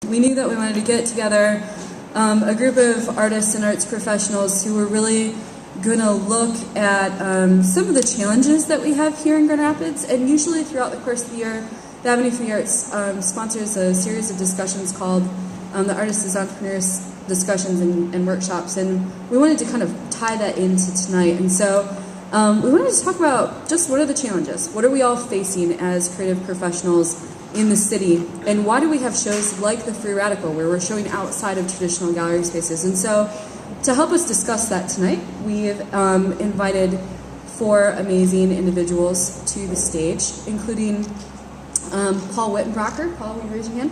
we knew that we wanted to get together a group of artists and arts professionals who were really going to look at some of the challenges that we have here in Grand Rapids. And usually throughout the course of the year, the Avenue for the Arts sponsors a series of discussions called the Artists as Entrepreneurs discussions and workshops, and we wanted to kind of tie that into tonight. And so we wanted to talk about just what are the challenges? What are we all facing as creative professionals in the city? And why do we have shows like the Free Radical where we're showing outside of traditional gallery spaces? And so to help us discuss that tonight, we've invited 4 amazing individuals to the stage, including Paul Wittenbraker. Paul, will you raise your hand?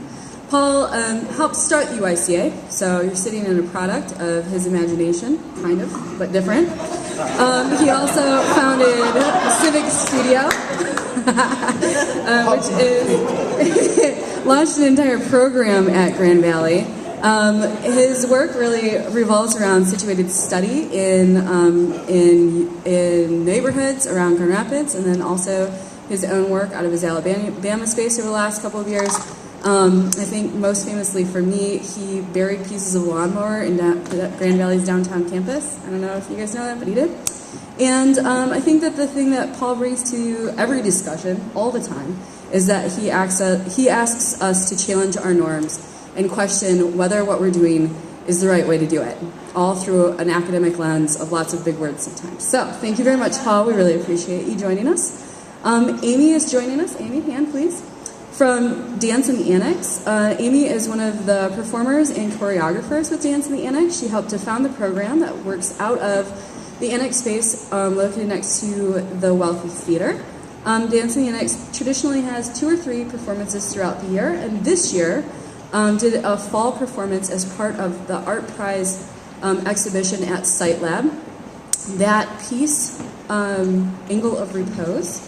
Paul helped start UICA, so you're sitting in a product of his imagination, kind of, but different. He also founded Civic Studio, which is launched an entire program at Grand Valley. His work really revolves around situated study in neighborhoods around Grand Rapids, and then also his own work out of his Alabama space over the last couple of years. I think most famously for me, he buried pieces of lawnmower in Grand Valley's downtown campus. I don't know if you guys know that, but he did. And I think that the thing that Paul brings to every discussion all the time is that he asks us to challenge our norms and question whether what we're doing is the right way to do it, all through an academic lens of lots of big words sometimes. So thank you very much, Paul. We really appreciate you joining us. Amy is joining us. Amy, hand please. From Dance in the Annex. Amy is one of the performers and choreographers with Dance in the Annex. She helped to found the program that works out of the Annex space located next to the Wealthy Theater. Dance in the Annex traditionally has 2 or 3 performances throughout the year, and this year did a fall performance as part of the Art Prize exhibition at Site Lab. That piece, Angle of Repose,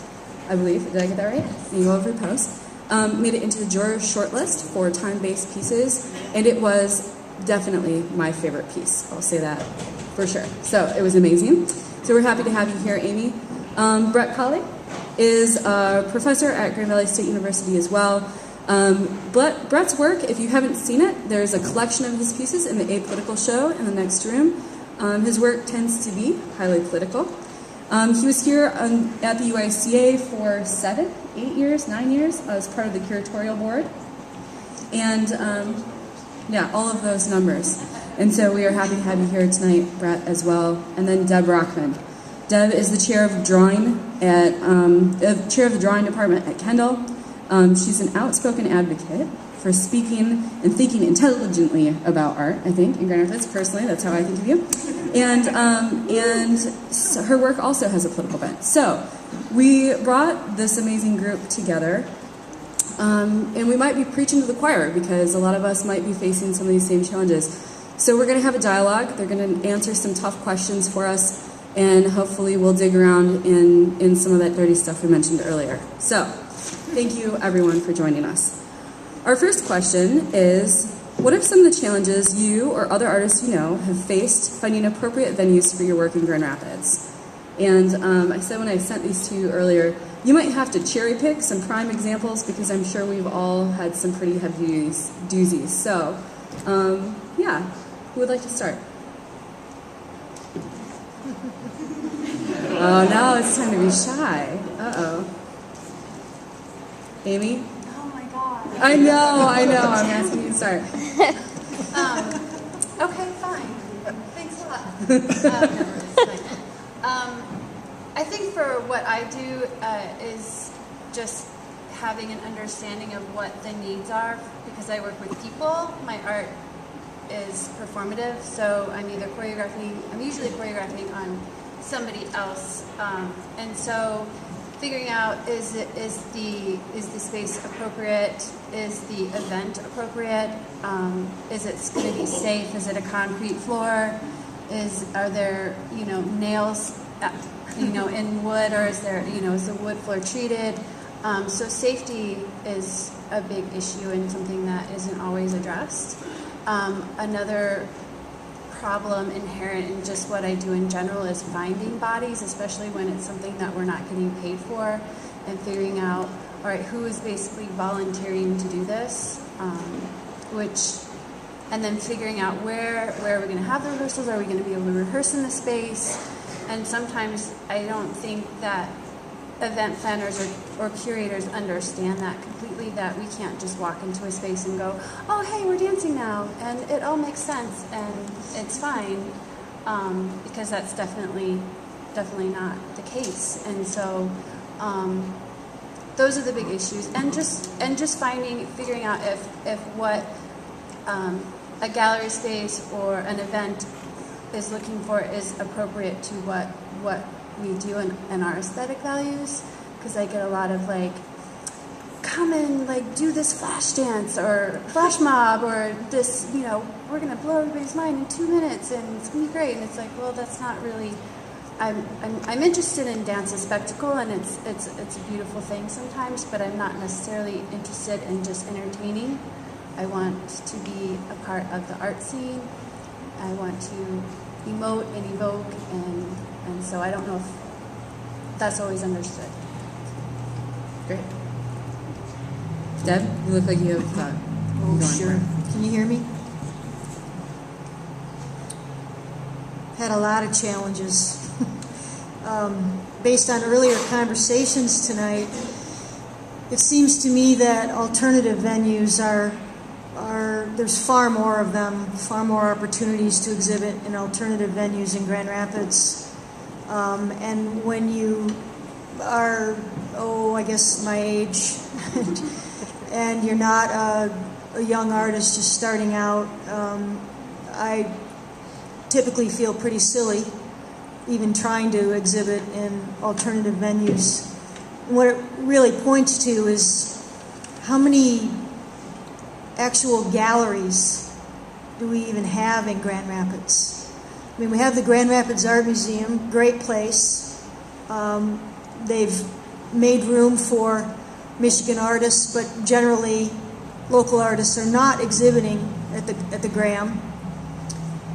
I believe, did I get that right? Angle of Repose. Made it into the juror's shortlist for time-based pieces, and it was definitely my favorite piece. I'll say that for sure. So it was amazing. So we're happy to have you here, Amy. Brett Colley is a professor at Grand Valley State University as well. Brett's work, if you haven't seen it, there's a collection of his pieces in the Apolitical show in the next room. His work tends to be highly political. He was here at the UICA for 7, 8 years, 9 years as part of the curatorial board. And yeah, all of those numbers. And so we are happy to have you here tonight, Brett, as well. And then Deb Rockman. Deb is the chair of drawing at chair of the drawing department at Kendall. She's an outspoken advocate for speaking and thinking intelligently about art, I think, in Grand Rapids. Personally, that's how I think of you. And so her work also has a political bent. So we brought this amazing group together, and we might be preaching to the choir because a lot of us might be facing some of these same challenges. So we're going to have a dialogue. They're going to answer some tough questions for us, and hopefully we'll dig around in some of that dirty stuff we mentioned earlier. So thank you, everyone, for joining us. Our first question is, what are some of the challenges you or other artists you know have faced finding appropriate venues for your work in Grand Rapids? And I said when I sent these to you earlier, you might have to cherry pick some prime examples because I'm sure we've all had some pretty heavy doozies. So, yeah, who would like to start? Oh, now it's time to be shy. Uh-oh. Amy? I know, I'm asking you to start. Okay, fine. Thanks a lot. I think for what I do is just having an understanding of what the needs are, because I work with people. My art is performative, so I'm usually choreographing on somebody else, and so figuring out is the space appropriate? Is the event appropriate? Is it going to be safe? Is it a concrete floor? Are there nails in wood, or is the wood floor treated? So safety is a big issue and something that isn't always addressed. Another problem inherent in just what I do in general is finding bodies, especially when it's something that we're not getting paid for, and figuring out, all right, who is basically volunteering to do this? and then figuring out where are we going to have the rehearsals? Are we going to be able to rehearse in the space? And sometimes I don't think that event planners or curators understand that completely, that we can't just walk into a space and go, oh, hey, we're dancing now, and it all makes sense, and it's fine, because that's definitely not the case. And so those are the big issues, and just figuring out if what a gallery space or an event is looking for is appropriate to what we do and our aesthetic values. Because I get a lot of like, come and like do this flash dance or flash mob or this, we're gonna blow everybody's mind in 2 minutes and it's gonna be great. And it's like, well, that's not really. I'm interested in dance as spectacle, and it's a beautiful thing sometimes, but I'm not necessarily interested in just entertaining. I want to be a part of the art scene. I want to emote and evoke, and so I don't know if that's always understood. Great. Deb, you look like you have a thought. Oh, sure. Can you hear me? Had a lot of challenges. Based on earlier conversations tonight, it seems to me that alternative venues are there's far more of them, far more opportunities to exhibit in alternative venues in Grand Rapids. And when you are, I guess my age, and you're not a young artist just starting out, I typically feel pretty silly even trying to exhibit in alternative venues. And what it really points to is how many actual galleries do we even have in Grand Rapids? I mean, we have the Grand Rapids Art Museum, great place. They've made room for Michigan artists, but generally local artists are not exhibiting at the Graham.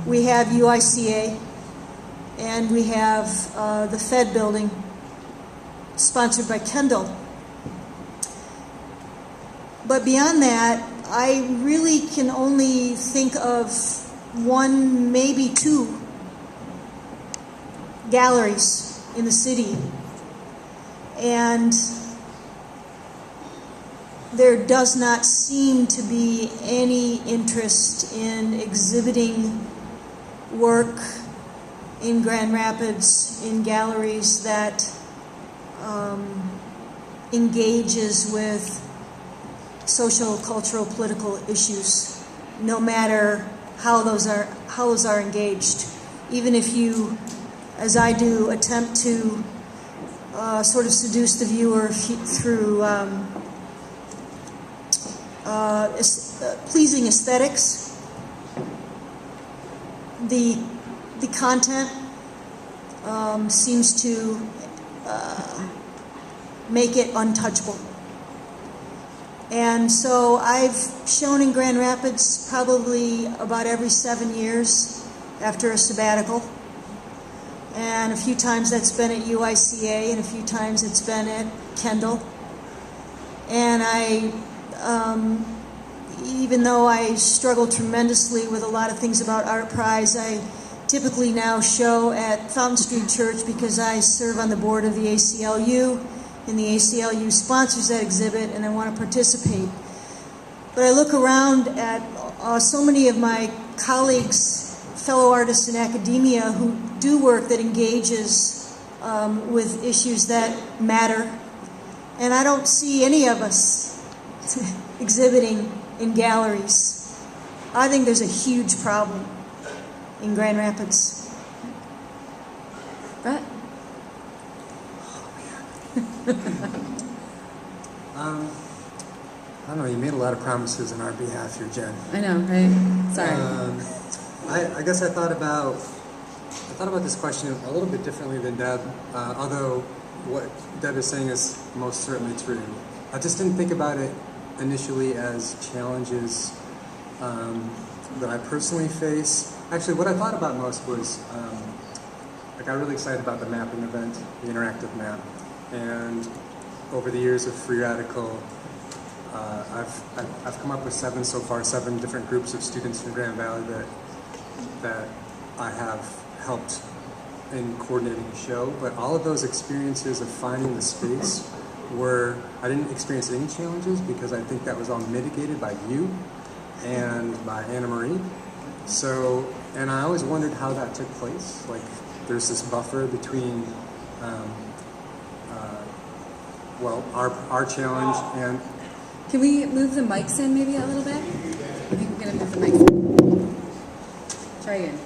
We have UICA, and we have the Fed building, sponsored by Kendall. But beyond that, I really can only think of one, maybe two galleries in the city. And there does not seem to be any interest in exhibiting work in Grand Rapids in galleries that engages with social, cultural, political issues, no matter how those are engaged. Even if you, as I do, attempt to sort of seduce the viewer through pleasing aesthetics, the content seems to make it untouchable. And so I've shown in Grand Rapids probably about every 7 years after a sabbatical. And a few times that's been at UICA, and a few times it's been at Kendall. And I, even though I struggle tremendously with a lot of things about Art Prize, I typically now show at Fountain Street Church because I serve on the board of the ACLU, and the ACLU sponsors that exhibit, and I want to participate. But I look around at so many of my colleagues, fellow artists in academia, who do work that engages with issues that matter, and I don't see any of us exhibiting in galleries. I think there's a huge problem in Grand Rapids. Brett? I don't know, you made a lot of promises on our behalf here, Jen. I know, right? Sorry. I guess I thought about this question a little bit differently than Deb, although what Deb is saying is most certainly true. I just didn't think about it initially as challenges that I personally face. Actually, what I thought about most was, I got really excited about the mapping event, the interactive map. And over the years of Free Radical, I've come up with 7 so far, 7 different groups of students from Grand Valley that I have helped in coordinating a show. But all of those experiences of finding the space I didn't experience any challenges because I think that was all mitigated by you and by Anna Marie. So, and I always wondered how that took place. Like, there's this buffer between, our challenge and. Can we move the mics in maybe a little bit? I think we're gonna move the mics in. Try again.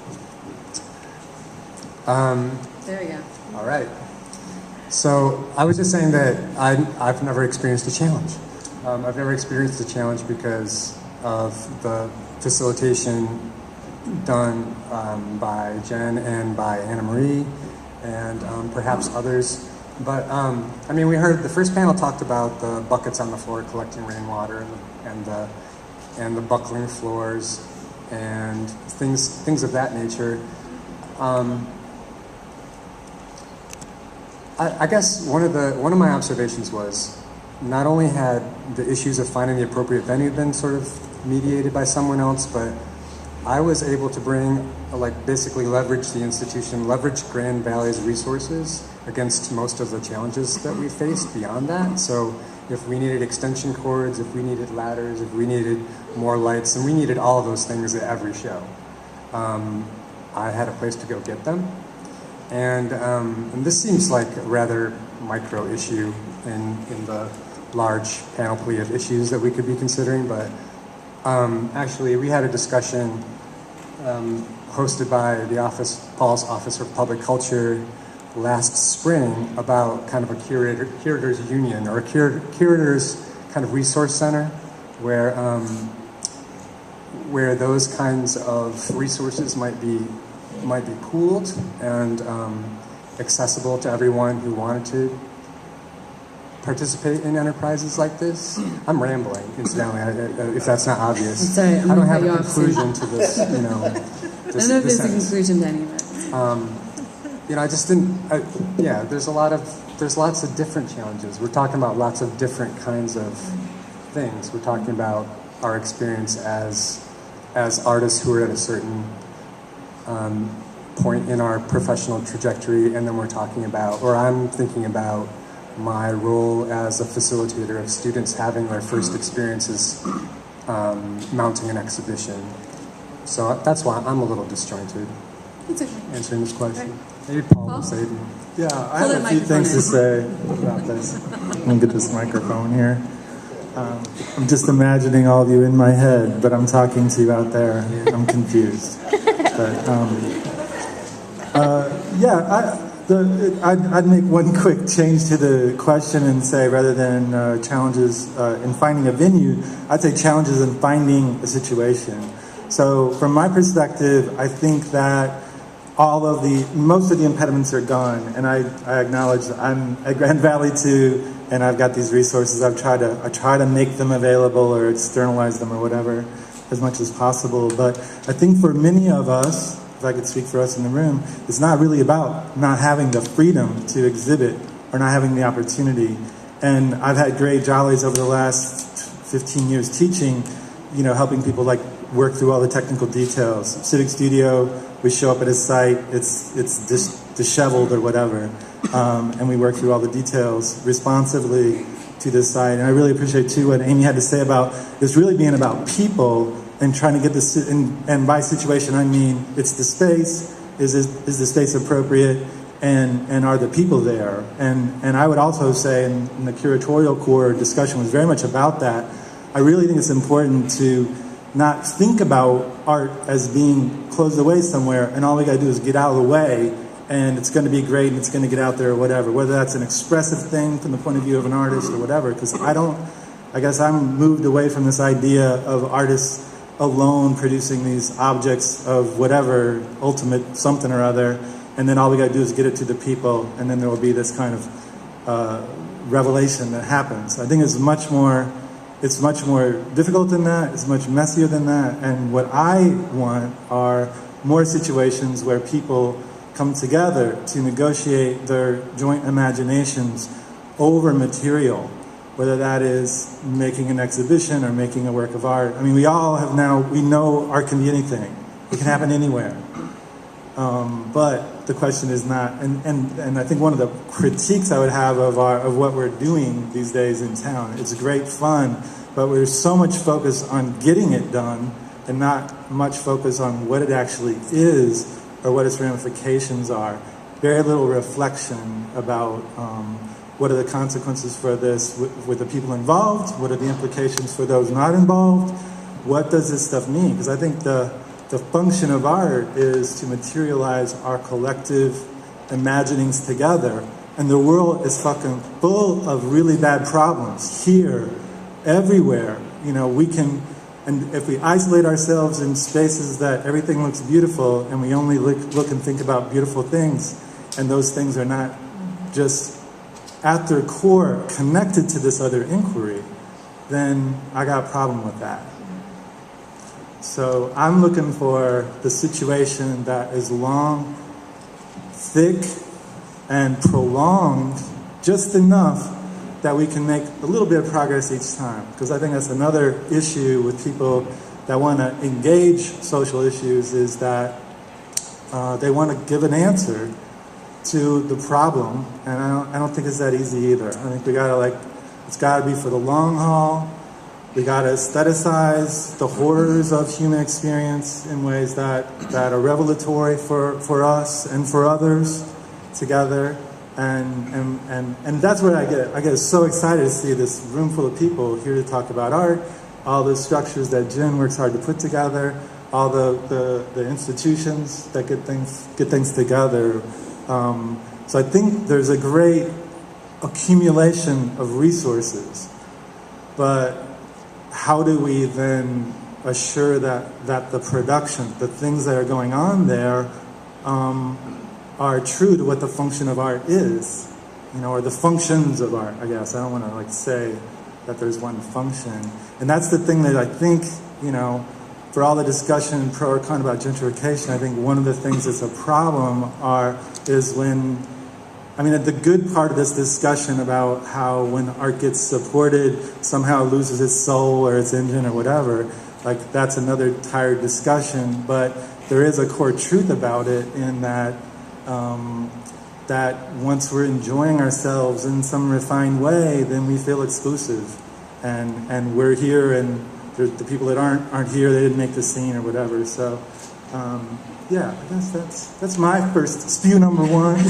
There we go. All right. So I was just saying that I've never experienced a challenge. I've never experienced a challenge because of the facilitation done by Jen and by Anna Marie and perhaps others. But I mean, we heard the first panel talked about the buckets on the floor collecting rainwater and the buckling floors and things of that nature. I guess one of my observations was not only had the issues of finding the appropriate venue been sort of mediated by someone else, but I was able to basically leverage the institution, leverage Grand Valley's resources against most of the challenges that we faced beyond that. So if we needed extension cords, if we needed ladders, if we needed more lights, and we needed all of those things at every show, I had a place to go get them. And this seems like a rather micro issue in the large panoply of issues that we could be considering, but actually we had a discussion hosted by Paul's Office for Public Culture last spring about kind of a curators union or a curators kind of resource center where those kinds of resources might be pooled and accessible to everyone who wanted to participate in enterprises like this. I'm rambling, incidentally, if that's not obvious. Sorry, I don't have a conclusion to this, I don't know if there's a conclusion to any of it. I just didn't. There's lots of different challenges. We're talking about lots of different kinds of things. We're talking about our experience as artists who are at a certain point in our professional trajectory, and then we're talking about, or I'm thinking about, my role as a facilitator of students having their first experiences mounting an exhibition. So that's why I'm a little disjointed answering this question. Okay. Maybe Paul will say it. Yeah, I have a few things to say about this. Let me get this microphone here. I'm just imagining all of you in my head, but I'm talking to you out there. I'm confused. But, I'd make one quick change to the question and say, rather than challenges in finding a venue, I'd say challenges in finding a situation. So from my perspective, I think that most of the impediments are gone, and I acknowledge I'm at Grand Valley too, and I've got these resources. I try to make them available or externalize them or whatever as much as possible. But I think for many of us, if I could speak for us in the room, it's not really about not having the freedom to exhibit or not having the opportunity. And I've had great jollies over the last 15 years teaching, helping people work through all the technical details. Civic Studio, we show up at a site, it's disheveled or whatever, and we work through all the details responsively to this site. And I really appreciate too what Amy had to say about this really being about people and trying to get this, and by situation I mean it's the space, is the space appropriate, and are the people there? And I would also say, in the curatorial core discussion was very much about that. I really think it's important to not think about art as being closed away somewhere and all we gotta do is get out of the way and it's gonna be great and it's gonna get out there or whatever, whether that's an expressive thing from the point of view of an artist or whatever, because I guess I'm moved away from this idea of artists alone producing these objects of whatever ultimate something or other, and then all we gotta do is get it to the people, and then there will be this kind of revelation that happens. I think it's much more difficult than that, it's much messier than that, and what I want are more situations where people come together to negotiate their joint imaginations over material, whether that is making an exhibition or making a work of art. I mean, we know art can be anything. It can happen anywhere. But the question is not, and I think one of the critiques I would have of what we're doing these days in town, it's great fun, but there's so much focus on getting it done and not much focus on what it actually is or what its ramifications are. Very little reflection about what are the consequences for this with the people involved, what are the implications for those not involved, what does this stuff mean? Because I think the function of art is to materialize our collective imaginings together. And the world is fucking full of really bad problems here, everywhere. You know, we can, and if we isolate ourselves in spaces that everything looks beautiful and we only look and think about beautiful things, and those things are not just at their core connected to this other inquiry, then I got a problem with that. So I'm looking for the situation that is long, thick, and prolonged just enough that we can make a little bit of progress each time. Because I think that's another issue with people that want to engage social issues, is that they want to give an answer to the problem, and I don't think it's that easy either. I think we gotta it's gotta be for the long haul. We gotta aestheticize the horrors of human experience in ways that are revelatory for us and for others together. And that's what I get so excited to see this room full of people here to talk about art, all the structures that Jenn works hard to put together, all the institutions that get things together. So I think there's a great accumulation of resources, but how do we then assure that the production, the things that are going on there, are true to what the function of art is, you know, or the functions of art, I guess. I don't want to say that there's one function. And that's the thing that I think, you know, for all the discussion pro or con about gentrification, I think one of the things that's a problem is when, I mean, the good part of this discussion about how when art gets supported, somehow it loses its soul or its engine or whatever, that's another tired discussion, but there is a core truth about it in that that once we're enjoying ourselves in some refined way, then we feel exclusive, and we're here, and the people that aren't here, they didn't make the scene or whatever. So yeah, I guess that's my first spew number one.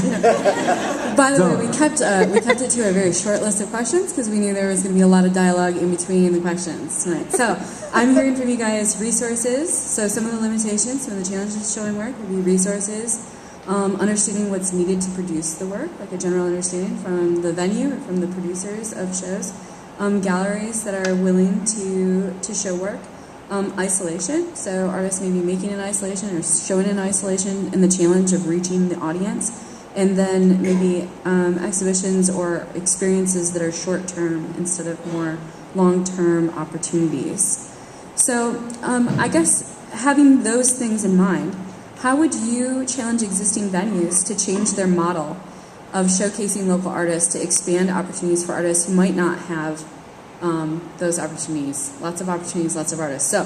By the way, we kept it to a very short list of questions because we knew there was going to be a lot of dialogue in between the questions tonight. So I'm hearing from you guys resources. So some of the limitations, some of the challenges to showing work would be resources, understanding what's needed to produce the work, like a general understanding from the venue or from the producers of shows, galleries that are willing to show work, isolation, so artists may be making in isolation or showing in isolation, and the challenge of reaching the audience, and then maybe exhibitions or experiences that are short-term instead of more long-term opportunities. So I guess having those things in mind, how would you challenge existing venues to change their model of showcasing local artists to expand opportunities for artists who might not have those opportunities? Lots of opportunities, lots of artists. So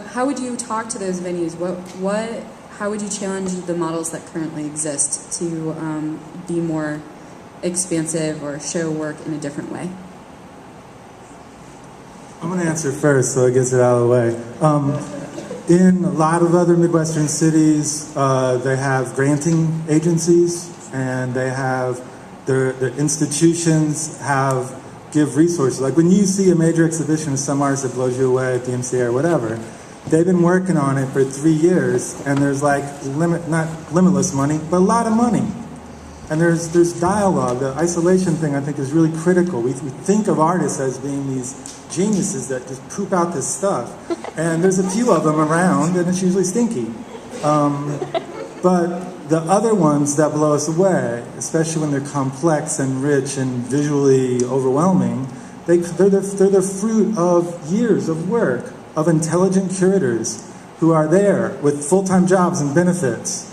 how would you talk to those venues? How would you challenge the models that currently exist to be more expansive or show work in a different way? I'm going to answer first so it gets it out of the way. In a lot of other Midwestern cities, they have granting agencies, and they have their institutions give resources. Like when you see a major exhibition of some artist that blows you away at the MCA or whatever, they've been working on it for 3 years, and there's not limitless money, but a lot of money. And there's dialogue. The isolation thing, I think, is really critical. We think of artists as being these geniuses that just poop out this stuff, and there's a few of them around, and it's usually stinky. But the other ones that blow us away, especially when they're complex and rich and visually overwhelming, they're the fruit of years of work of intelligent curators who are there with full-time jobs and benefits.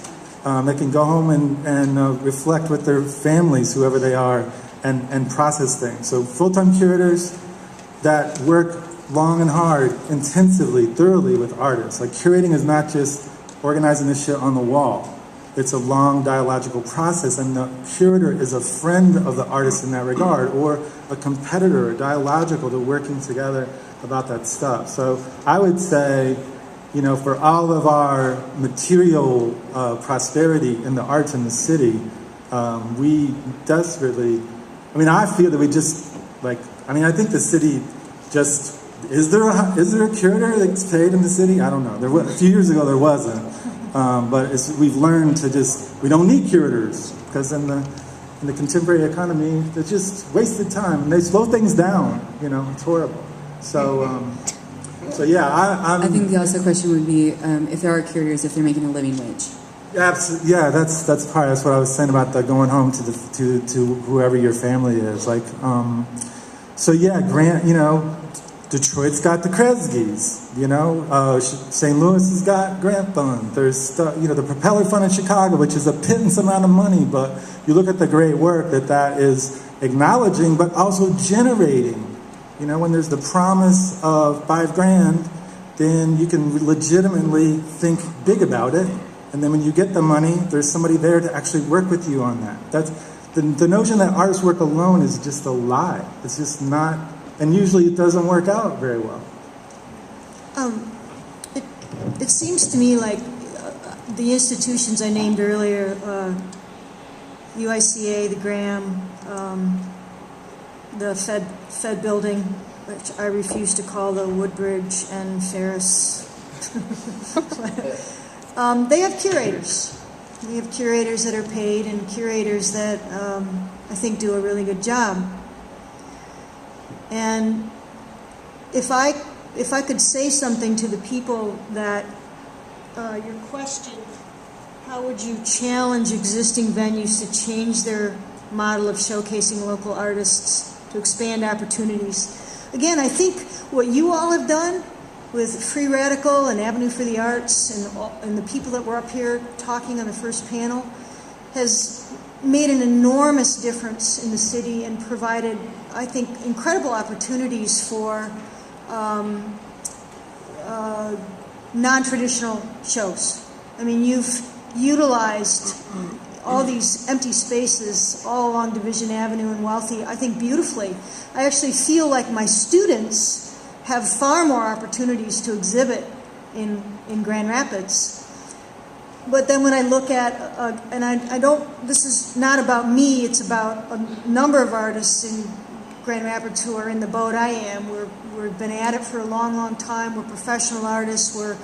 They can go home and reflect with their families, whoever they are, and process things. So full-time curators that work long and hard, intensively, thoroughly with artists. Like curating is not just organizing this shit on the wall. It's a long dialogical process, and the curator is a friend of the artist in that regard, or a competitor, dialogical, to working together about that stuff. So I would say, you know, for all of our material prosperity in the arts in the city, we desperately, I mean, I feel that we just, like, I mean, I think the city just, is there a curator that's paid in the city? I don't know. There was, a few years ago there wasn't. But we've learned to just, we don't need curators, because in the contemporary economy, they're just wasted time, and they slow things down, you know, it's horrible. So, so yeah, I think the also question would be if there are curators, if they're making a living wage. Absolutely, yeah, that's what I was saying about the going home to whoever your family is. Like, so yeah, you know, Detroit's got the Kresge's, you know, St. Louis has got Grant Fund. There's, you know, the Propeller Fund in Chicago, which is a pittance amount of money, but you look at the great work that is acknowledging, but also generating. You know, when there's the promise of $5,000, then you can legitimately think big about it. And then when you get the money, there's somebody there to actually work with you on that. That's the notion that artists work alone is just a lie. It's just not, and usually it doesn't work out very well. It seems to me like the institutions I named earlier, UICA, the Graham, the Fed building, which I refuse to call the Woodbridge and Ferris. They have curators. They have curators that are paid, and curators that I think do a really good job. And if I could say something to the people that your question, how would you challenge existing venues to change their model of showcasing local artists, to expand opportunities? Again, I think what you all have done with Free Radical and Avenue for the Arts and the people that were up here talking on the first panel has made an enormous difference in the city and provided, I think, incredible opportunities for non-traditional shows. I mean, you've utilized all these empty spaces all along Division Avenue and Wealthy, I think, beautifully. I actually feel like my students have far more opportunities to exhibit in Grand Rapids. But then when I look at, and I don't, this is not about me, it's about a number of artists in Grand Rapids who are in the boat I am. We've been at it for a long, long time. We're professional artists. We're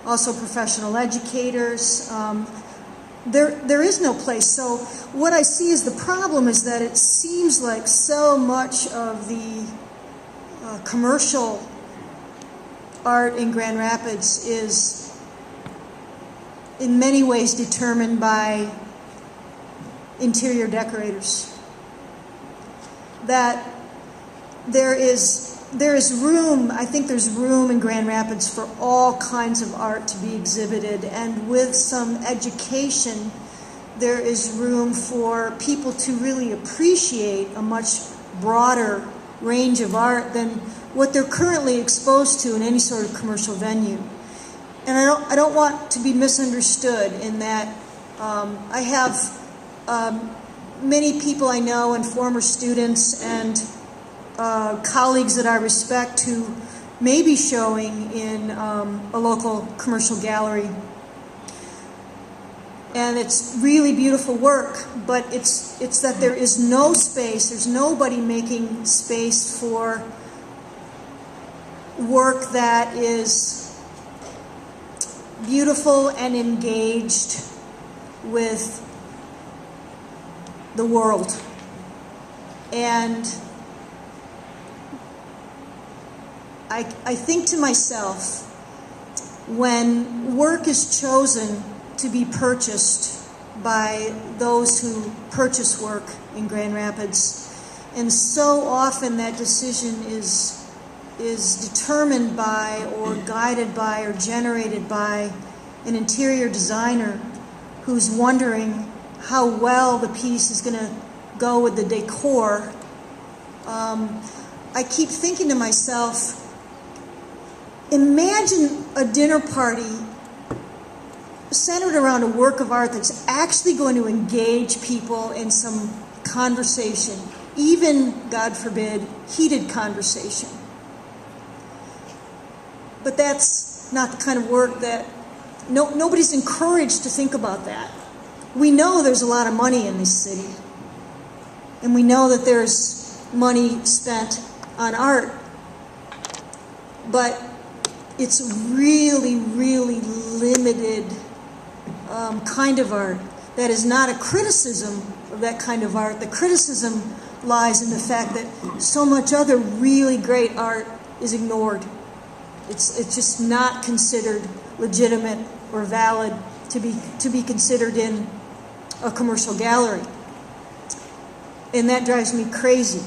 also professional educators. There is no place. So what I see as the problem is that it seems like so much of the commercial art in Grand Rapids is in many ways determined by interior decorators. That there is room, I think there's room in Grand Rapids for all kinds of art to be exhibited, and with some education there is room for people to really appreciate a much broader range of art than what they're currently exposed to in any sort of commercial venue. And I don't want to be misunderstood in that I have many people I know and former students and colleagues that I respect who may be showing in a local commercial gallery. And it's really beautiful work, but it's that there is no space, there's nobody making space for work that is beautiful and engaged with the world. And I think to myself, when work is chosen to be purchased by those who purchase work in Grand Rapids, and so often that decision is determined by or guided by or generated by an interior designer who's wondering how well the piece is going to go with the decor, I keep thinking to myself, imagine a dinner party centered around a work of art that's actually going to engage people in some conversation, even, God forbid, heated conversation. But that's not the kind of work that, nobody's encouraged to think about that. We know there's a lot of money in this city, and we know that there's money spent on art, but it's a really, really limited kind of art. That is not a criticism of that kind of art. The criticism lies in the fact that so much other really great art is ignored. It's just not considered legitimate or valid to be considered in a commercial gallery. And that drives me crazy,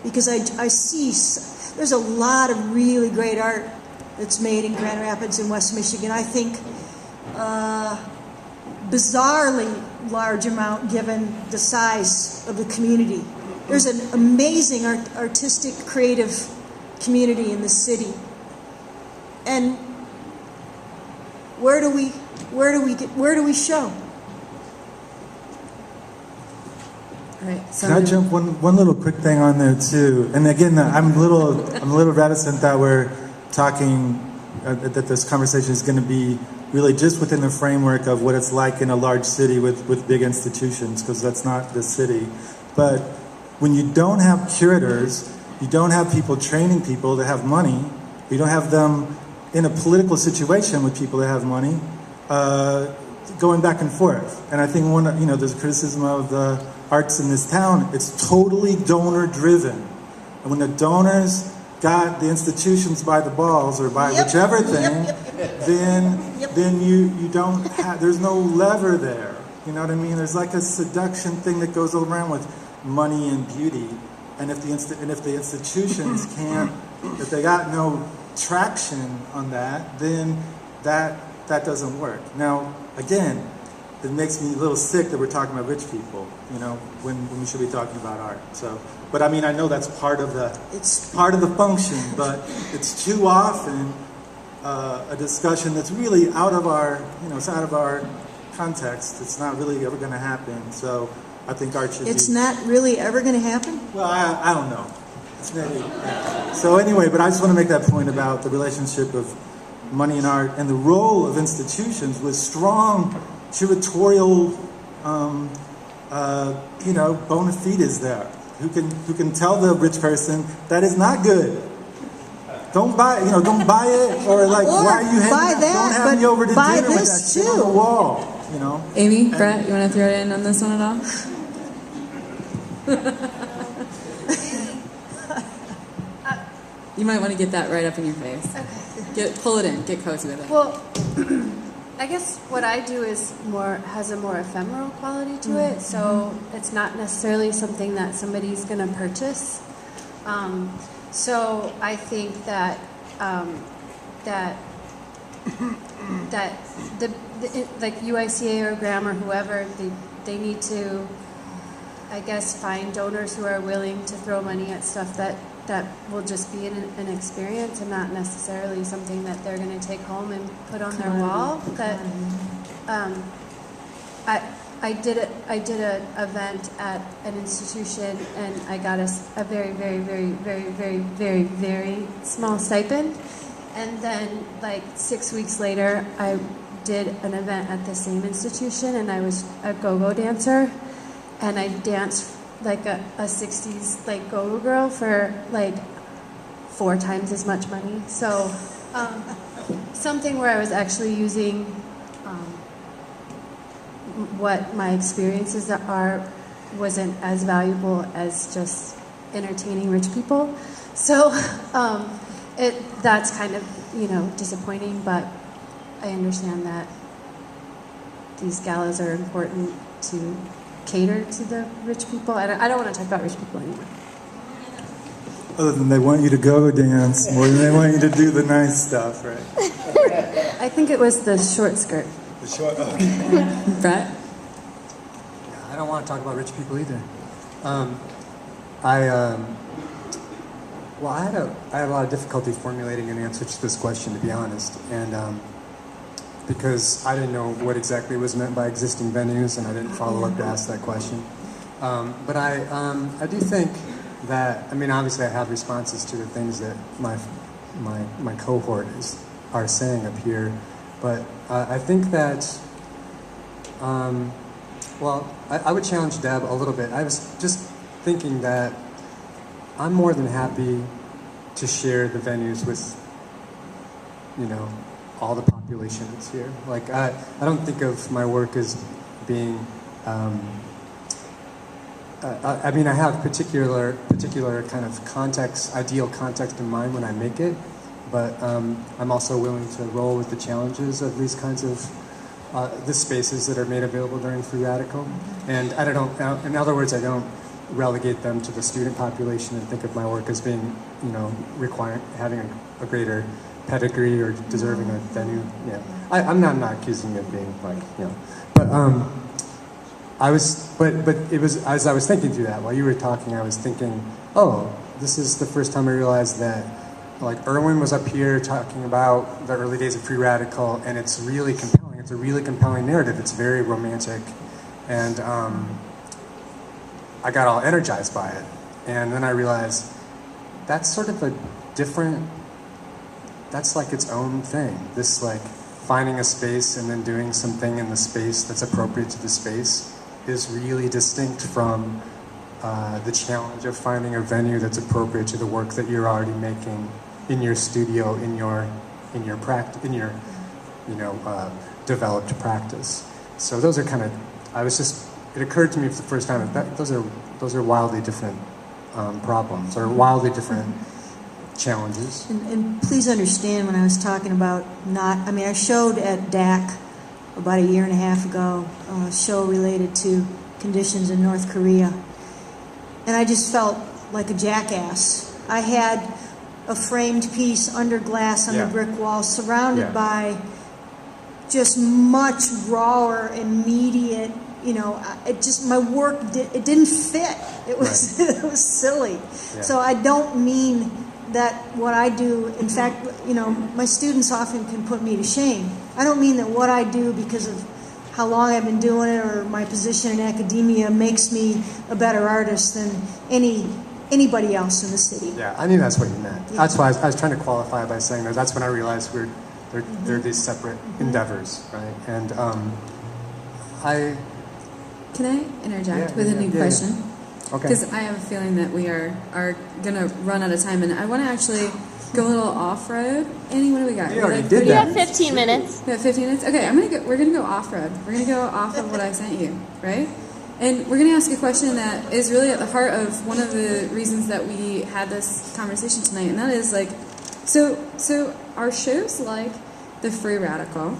because I see there's a lot of really great art that's made in Grand Rapids and West Michigan. I think bizarrely large amount given the size of the community. There's an amazing artistic, creative community in the city. And where do we show? All right. Can I jump one little quick thing on there too? And again, I'm a little reticent that we're talking that this conversation is going to be really just within the framework of what it's like in a large city with big institutions, because that's not the city. But when you don't have curators, you don't have people training people that have money, you don't have them in a political situation with people that have money, going back and forth. And I think there's a criticism of the arts in this town. It's totally donor driven. And when the donors got the institutions by the balls, or by whichever thing, then you don't have, there's no lever there. You know what I mean? There's like a seduction thing that goes around with money and beauty. And if the institutions can't, if they got no traction on that, then that doesn't work. Now, again, it makes me a little sick that we're talking about rich people, when we should be talking about art. So, but I mean, I know that's part of the function, but it's too often a discussion that's really out of our, it's out of our context. It's not really ever going to happen. So I think art should It's not really ever going to happen? Well, I don't know. It's maybe, yeah. So anyway, but I just want to make that point about the relationship of money and art and the role of institutions with strong curatorial, bona fides there, who can tell the rich person that is not good. Don't buy it, or like, why are you hanging out? Don't have me over to dinner with that shit on the wall, Amy, Brett, you want to throw it in on this one at all? You might want to get that right up in your face. Okay. Pull it in. Get cozy with it. Well, I guess what I do has a more ephemeral quality to it, so it's not necessarily something that somebody's going to purchase. So I think that like UICA or Graham or whoever, they need to, I guess, find donors who are willing to throw money at stuff that will just be an experience and not necessarily something that they're going to take home and put on their wall. That I did an event at an institution, and I got a very, very, very, very, very, very, very small stipend. And then, like 6 weeks later, I did an event at the same institution, and I was a go-go dancer, and I danced like a 60s like go-go girl for like 4 times as much money. So something where I was actually using what my experiences wasn't as valuable as just entertaining rich people. So that's kind of disappointing, but I understand that these galas are important to cater to the rich people. I don't want to talk about rich people anymore. Other than they want you to go dance more than they want you to do the nice stuff, right? I think it was the short skirt. The short, okay. Brett? I don't want to talk about rich people either. Well, I had a lot of difficulty formulating an answer to this question, to be honest, and because I didn't know what exactly was meant by existing venues, and I didn't follow up to ask that question. But I do think that, I mean, obviously I have responses to the things that my cohort are saying up here, but I think that, well, I would challenge Deb a little bit. I was just thinking that I'm more than happy to share the venues with, all the population that's here. Like, I don't think of my work as being, I mean, I have particular kind of context, ideal context in mind when I make it, but I'm also willing to roll with the challenges of these kinds of the spaces that are made available during Free Radical. And I don't, in other words, I don't relegate them to the student population and think of my work as being, requiring having a greater pedigree or deserving a venue. Yeah, I'm not accusing you of being like, but but it was, as I was thinking through that while you were talking, I was thinking, oh, this is the first time I realized that, like, Erwin was up here talking about the early days of Free Radical, and it's really compelling. It's a really compelling narrative. It's very romantic, and I got all energized by it. And then I realized that's sort of a different, that's like its own thing. This, like, finding a space and then doing something in the space that's appropriate to the space is really distinct from the challenge of finding a venue that's appropriate to the work that you're already making in your studio, in your practice, in your developed practice. So those are kind of, it occurred to me for the first time that those are wildly different problems, or wildly different challenges. And please understand, when I was talking about I showed at DAC about a year and a half ago, a show related to conditions in North Korea. And I just felt like a jackass. I had a framed piece under glass on the brick wall, surrounded by just much rawer, immediate, my work, it didn't fit. It was, it was silly. Yeah. So I don't mean that what I do, in fact, my students often can put me to shame. I don't mean that what I do, because of how long I've been doing it or my position in academia, makes me a better artist than anybody else in the city. Yeah, I knew that's what you meant. Yeah. That's why I was trying to qualify by saying that. That's when I realized they're these separate endeavors, right? And Can I interject with a new question? Yeah. Okay. Because I have a feeling that we are going to run out of time, and I want to actually go a little off-road. Annie, what do we got? We already did that. We have 15 minutes. We have 15 minutes? Okay, we're going to go off-road. We're going to go off of what I sent you, right? And we're going to ask a question that is really at the heart of one of the reasons that we had this conversation tonight, and that is, like, so are shows like the Free Radical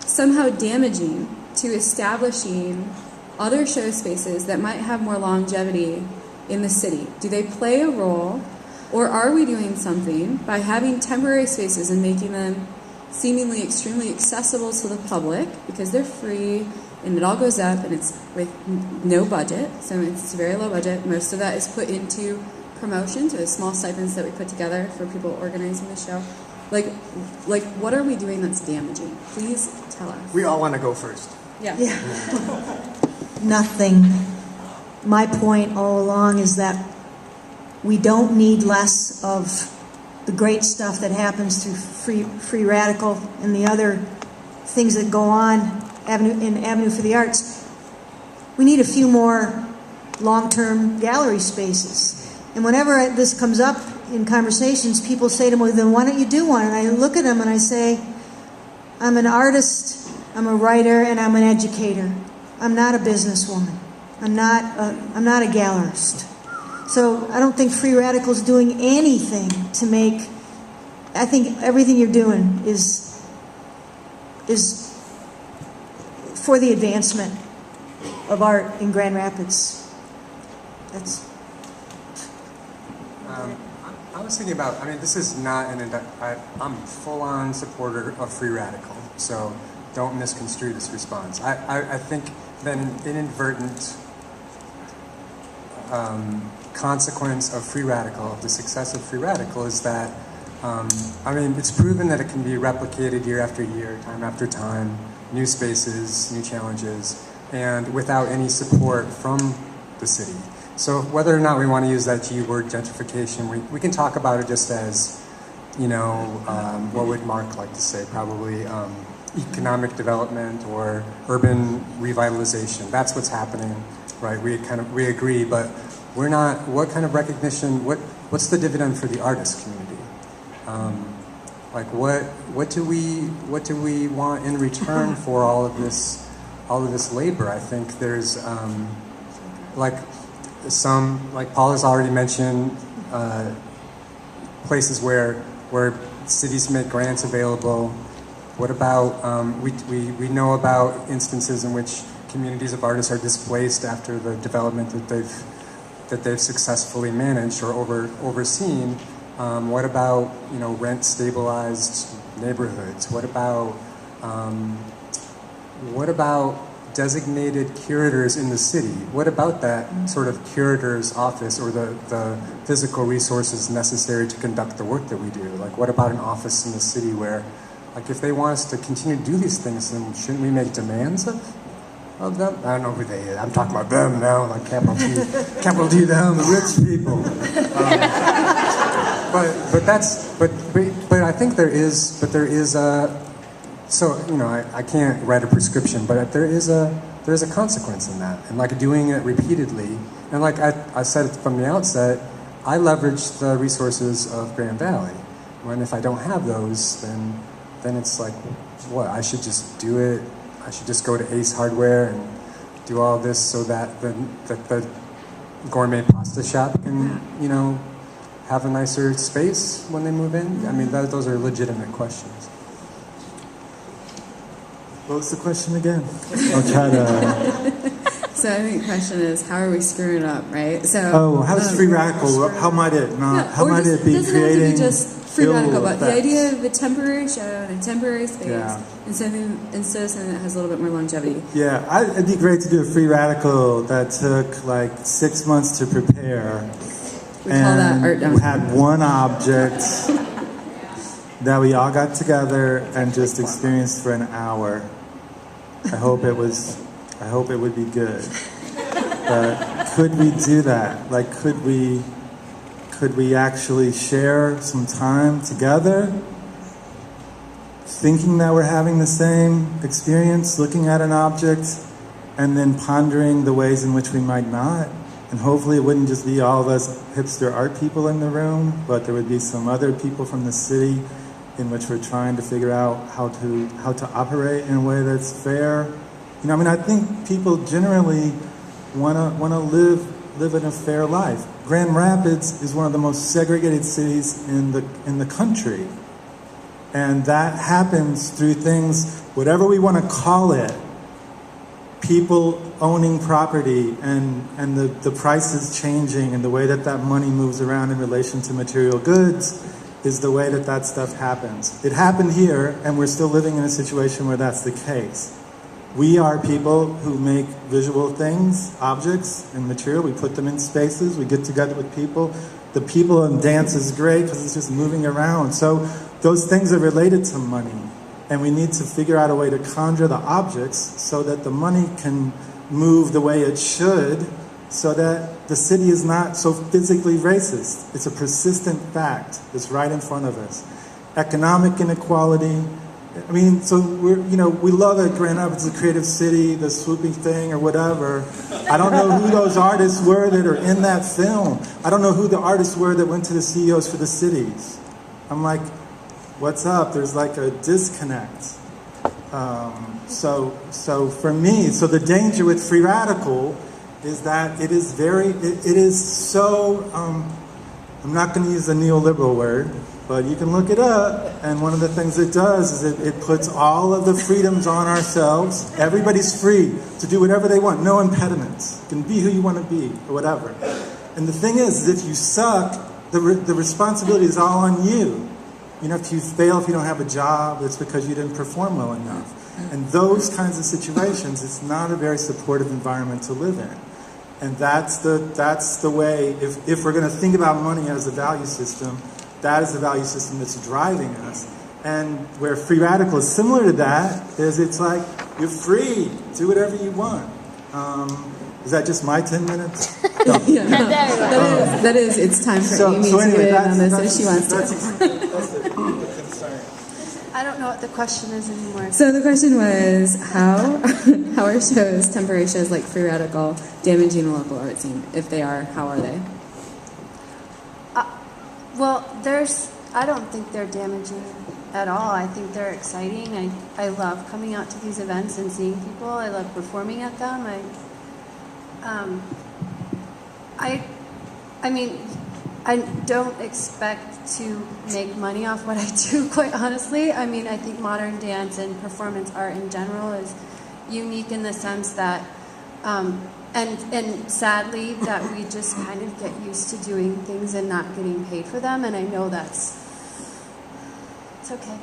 somehow damaging to establishing other show spaces that might have more longevity in the city? Do they play a role, or are we doing something by having temporary spaces and making them seemingly extremely accessible to the public because they're free and it all goes up and it's with no budget, so it's very low budget. Most of that is put into promotions or the small stipends that we put together for people organizing the show. Like what are we doing that's damaging? Please tell us. We all want to go first. Yeah. Nothing. My point all along is that we don't need less of the great stuff that happens through Free Radical and the other things that go on in Avenue for the Arts. We need a few more long-term gallery spaces. And whenever this comes up in conversations, people say to me, then why don't you do one? And I look at them and I say, I'm an artist, I'm a writer, and I'm an educator. I'm not a businesswoman. I'm not a gallerist. So I don't think Free Radical is doing anything to make. I think everything you're doing is for the advancement of art in Grand Rapids. That's. I was thinking about. I mean, this is not I'm a full-on supporter of Free Radical. So don't misconstrue this response. I think that an inadvertent consequence of Free Radical, of the success of Free Radical, is that, it's proven that it can be replicated year after year, time after time, new spaces, new challenges, and without any support from the city. So whether or not we want to use that G word, gentrification, we can talk about it just as, what would Mark like to say? Probably economic development or urban revitalization. That's what's happening, right? We agree, but we're not. What kind of recognition? What's the dividend for the artist community? What do we want in return for all of this labor? I think there's Paul has already mentioned places where cities make grants available. What about we know about instances in which communities of artists are displaced after the development that they've successfully managed or overseen. What about rent stabilized neighborhoods? What about designated curators in the city? What about that sort of curator's office or the physical resources necessary to conduct the work that we do? What about an office in the city where, if they want us to continue to do these things, then shouldn't we make demands of them? I don't know who they is. I'm talking about them now, capital T them, the rich people. But I think there is a. So I can't write a prescription, but there is a consequence in that, and doing it repeatedly, and I said from the outset, I leverage the resources of Grand Valley. When if I don't have those, then it's what I should just do it. I should just go to Ace Hardware and do all this so that the gourmet pasta shop can have a nicer space when they move in. Those are legitimate questions. What was the question again? I'll try to... So I think the question is, how are we screwing it up, right? So how is Free Radical? How might it not? How might it be creating? It doesn't have to be just Free Radical, but the effects. idea of a temporary show and a temporary space, instead of something that has a little bit more longevity. Yeah, it'd be great to do a Free Radical that took 6 months to prepare. We call that art down. We had one object that we all got together and just experienced for an hour. I hope it would be good. But could we do that? Could we actually share some time together, thinking that we're having the same experience, looking at an object, and then pondering the ways in which we might not? And hopefully it wouldn't just be all of us hipster art people in the room, but there would be some other people from the city in which we're trying to figure out how to operate in a way that's fair. I think people generally want to live in a fair life. Grand Rapids is one of the most segregated cities in the country, and that happens through things, whatever we want to call it. People owning property and the prices changing and the way that money moves around in relation to material goods is the way that stuff happens. It happened here, and we're still living in a situation where that's the case. We are people who make visual things, objects, and material. We put them in spaces. We get together with people. The people in dance is great because it's just moving around. So those things are related to money. And we need to figure out a way to conjure the objects so that the money can move the way it should, so that the city is not so physically racist. It's a persistent fact. It's right in front of us. Economic inequality. So we love it. Grand Rapids is a creative city, the swooping thing or whatever. I don't know who those artists were that are in that film. I don't know who the artists were that went to the CEOs for the cities. I'm like, what's up? There's a disconnect. So for me, the danger with Free Radical is that it is so, I'm not going to use the neoliberal word, but you can look it up, and one of the things it does is it puts all of the freedoms on ourselves. Everybody's free to do whatever they want, no impediments. You can be who you want to be, or whatever. And the thing is, if you suck, the responsibility is all on you. if you fail, if you don't have a job, it's because you didn't perform well enough. And those kinds of situations, it's not a very supportive environment to live in. And that's the way, if we're going to think about money as a value system, that is the value system that's driving us. And where free radical is similar to that is it's like, you're free, do whatever you want. Is that just my 10 minutes? No. Yeah, no, that is, it's time for Amy to get in on this if she wants to. That's the concern. I don't know what the question is anymore. So the question was, how are shows, temporary shows like Free Radical, damaging the local art scene? If they are, how are they? Well, I don't think they're damaging at all. I think they're exciting. I love coming out to these events and seeing people. I love performing at them. I mean, I don't expect to make money off what I do, quite honestly. I mean, I think modern dance and performance art in general is unique in the sense that, and sadly, that we just kind of get used to doing things and not getting paid for them. And I know it's okay.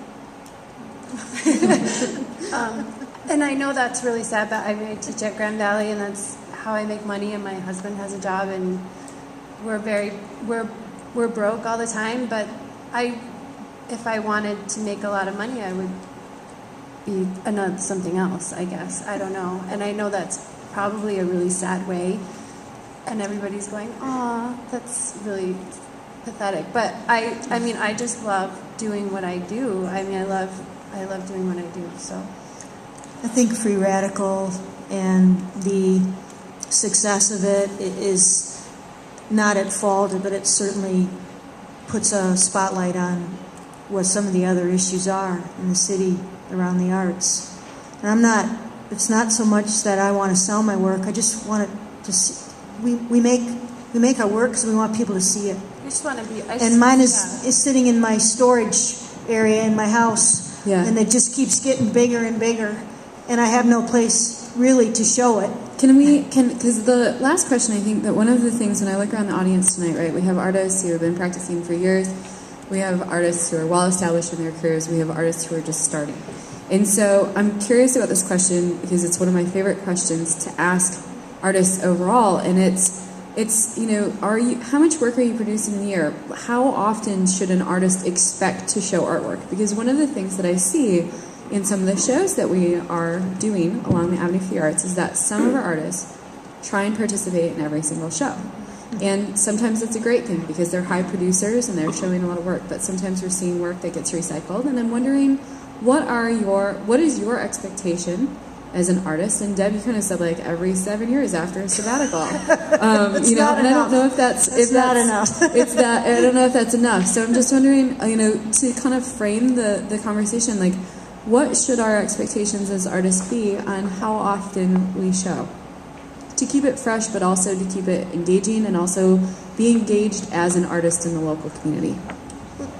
And I know that's really sad, but I teach at Grand Valley, and that's how I make money. And my husband has a job, and we're broke all the time. But if I wanted to make a lot of money, I would be something else, I guess. I don't know. And I know that's probably a really sad way, and everybody's going, "Aw, that's really pathetic." But I mean, I just love doing what I do. I mean, I love doing what I do. So I think Free Radical and the success of it is not at fault, but it certainly puts a spotlight on what some of the other issues are in the city around the arts. And it's not so much that I want to sell my work. I just want it to see, we make our work because we want people to see it. I just want to be. And mine is sitting in my storage area in my house, and it just keeps getting bigger and bigger, and I have no place really to show it. Because the last question, I think that one of the things when I look around the audience tonight, right, we have artists who have been practicing for years, we have artists who are well established in their careers, we have artists who are just starting. And so I'm curious about this question because it's one of my favorite questions to ask artists overall, and it's how much work are you producing in a year? How often should an artist expect to show artwork? Because one of the things that I see in some of the shows that we are doing along the Avenue for the Arts is that some of our artists try and participate in every single show. And sometimes it's a great thing because they're high producers and they're showing a lot of work, but sometimes we're seeing work that gets recycled, and I'm wondering what is your expectation as an artist? And Deb, you kind of said like every 7 years after a sabbatical. And I don't know if that's not enough. I don't know if that's enough. So I'm just wondering, to kind of frame the conversation, like what should our expectations as artists be on how often we show? To keep it fresh, but also to keep it engaging and also be engaged as an artist in the local community.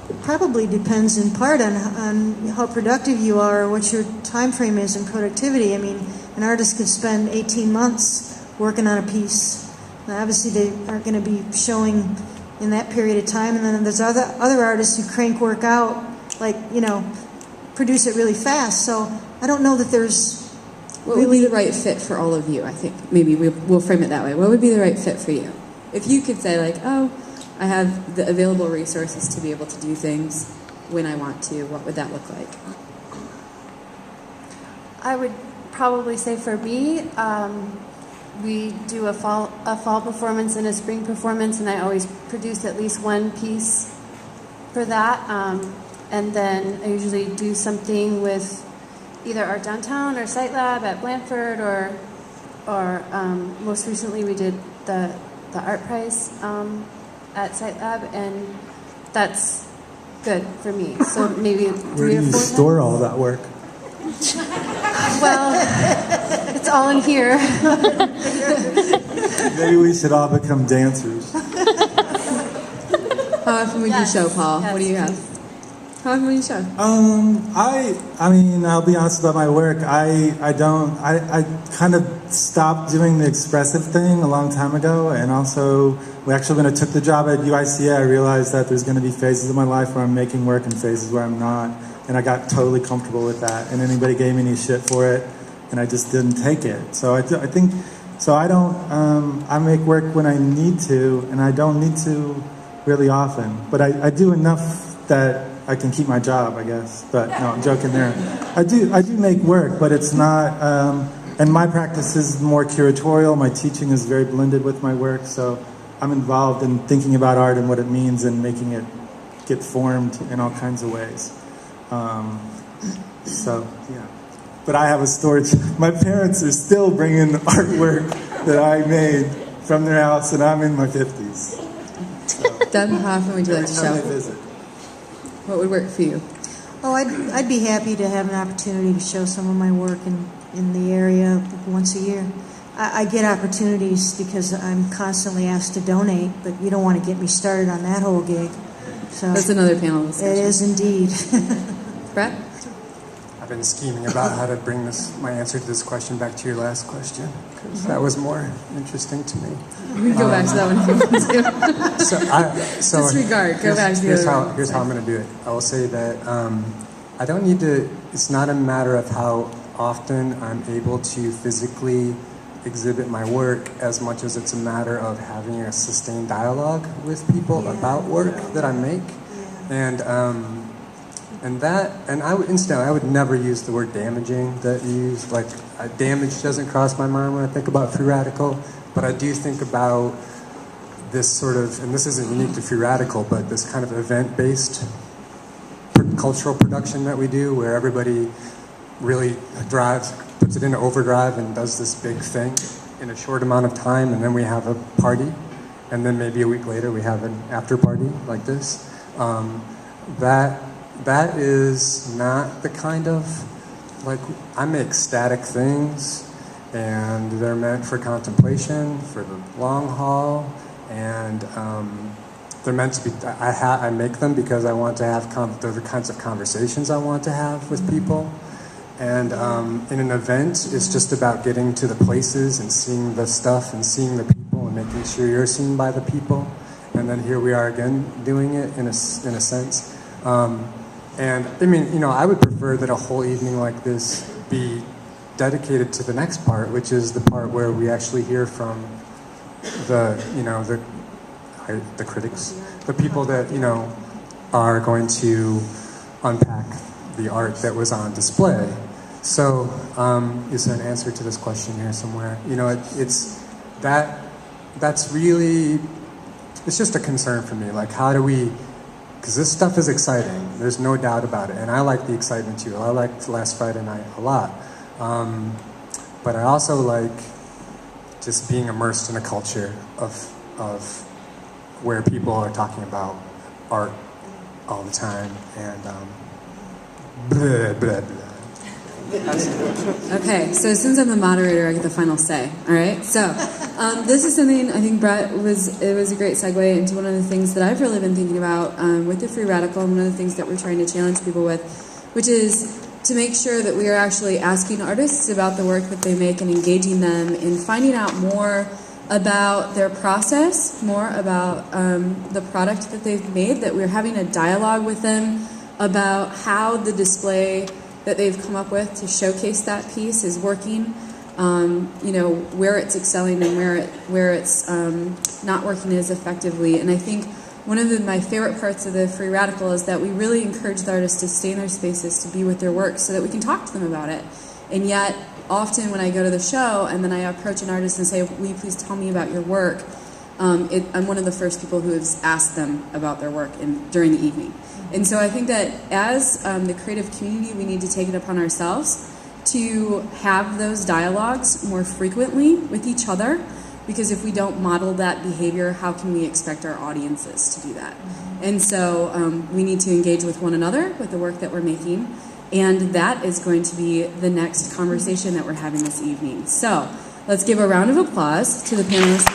It probably depends in part on how productive you are, or what your time frame is in productivity. I mean, an artist could spend 18 months working on a piece. Now, obviously, they aren't going to be showing in that period of time. And then there's other artists who crank work out, produce it really fast. So I don't know that there's What would be the right fit for all of you? I think maybe we'll frame it that way. What would be the right fit for you? If you could say like, oh, I have the available resources to be able to do things when I want to, what would that look like? I would probably say for me, we do a fall performance and a spring performance, and I always produce at least one piece for that. And then I usually do something with either Art Downtown or Site Lab at Blandford, or most recently we did the Art Prize at Site Lab, and that's good for me. So maybe 3 or 4 Where do you store all that work? Well, it's all in here. Maybe we should all become dancers. How often would you show, Paul? Yes. What do you have? How often will you show? I mean, I'll be honest about my work. I kind of stopped doing the expressive thing a long time ago, and also, when I took the job at UICA, I realized that there's going to be phases of my life where I'm making work and phases where I'm not, and I got totally comfortable with that. And anybody gave me any shit for it, and I just didn't take it. So I think, so I don't. I make work when I need to, and I don't need to really often. But I do enough that I can keep my job, I guess. But no, I'm joking there. I do make work, but it's not. And my practice is more curatorial. My teaching is very blended with my work, so I'm involved in thinking about art and what it means and making it get formed in all kinds of ways. So yeah. But I have a storage. My parents are still bringing artwork that I made from their house, and I'm in my 50s. So, Deb, how often would you like to every time show? they visit. What would work for you? Oh, I'd be happy to have an opportunity to show some of my work in the area once a year. I get opportunities because I'm constantly asked to donate, but you don't want to get me started on that whole gig. So That's another panel discussion. it is indeed. Brett? I've been scheming about how to bring my answer to this question back to your last question, because that was more interesting to me. We can go back to that one if you want to. Disregard. Go back to the other one. Here's how I'm going to do it. I will say that I don't need to. It's not a matter of how often I'm able to physically exhibit my work as much as it's a matter of having a sustained dialogue with people about work that I make, and I would never use the word damaging that you use. Like damage doesn't cross my mind when I think about Free Radical, but I do think about this sort of, and this isn't unique to Free Radical, but this kind of event-based cultural production that we do, where everybody really puts it into overdrive and does this big thing in a short amount of time, and then we have a party, and then maybe a week later we have an after party like this. That is not the kind of, like, I make static things, and they're meant for contemplation, for the long haul, and they're meant to be, I make them because I want to have the kinds of conversations I want to have with people. And in an event, it's just about getting to the places and seeing the stuff and seeing the people and making sure you're seen by the people. And then here we are again doing it in a sense. And I mean, I would prefer that a whole evening like this be dedicated to the next part, which is the part where we actually hear from the critics, the people that, are going to unpack the art that was on display. So, is there an answer to this question here somewhere? That's really, it's just a concern for me. Like, how do we, because this stuff is exciting. There's no doubt about it. And I like the excitement too. I liked last Friday night a lot. But I also like just being immersed in a culture of where people are talking about art all the time and blah, blah, blah. Okay, so since I'm the moderator, I get the final say. All right, so this is something I think Brett it was a great segue into one of the things that I've really been thinking about with the Free Radical, and one of the things that we're trying to challenge people with, which is to make sure that we are actually asking artists about the work that they make and engaging them in finding out more about their process, more about the product that they've made, that we're having a dialogue with them about how the display that they've come up with to showcase that piece is working, where it's excelling and where it's not working as effectively. And I think one of my favorite parts of the Free Radical is that we really encourage the artists to stay in their spaces, to be with their work, so that we can talk to them about it. And yet, often when I go to the show and then I approach an artist and say, will you please tell me about your work, I'm one of the first people who has asked them about their work during the evening. And so I think that as the creative community, we need to take it upon ourselves to have those dialogues more frequently with each other, because if we don't model that behavior, how can we expect our audiences to do that? And so we need to engage with one another with the work that we're making, and that is going to be the next conversation that we're having this evening. So let's give a round of applause to the panelists.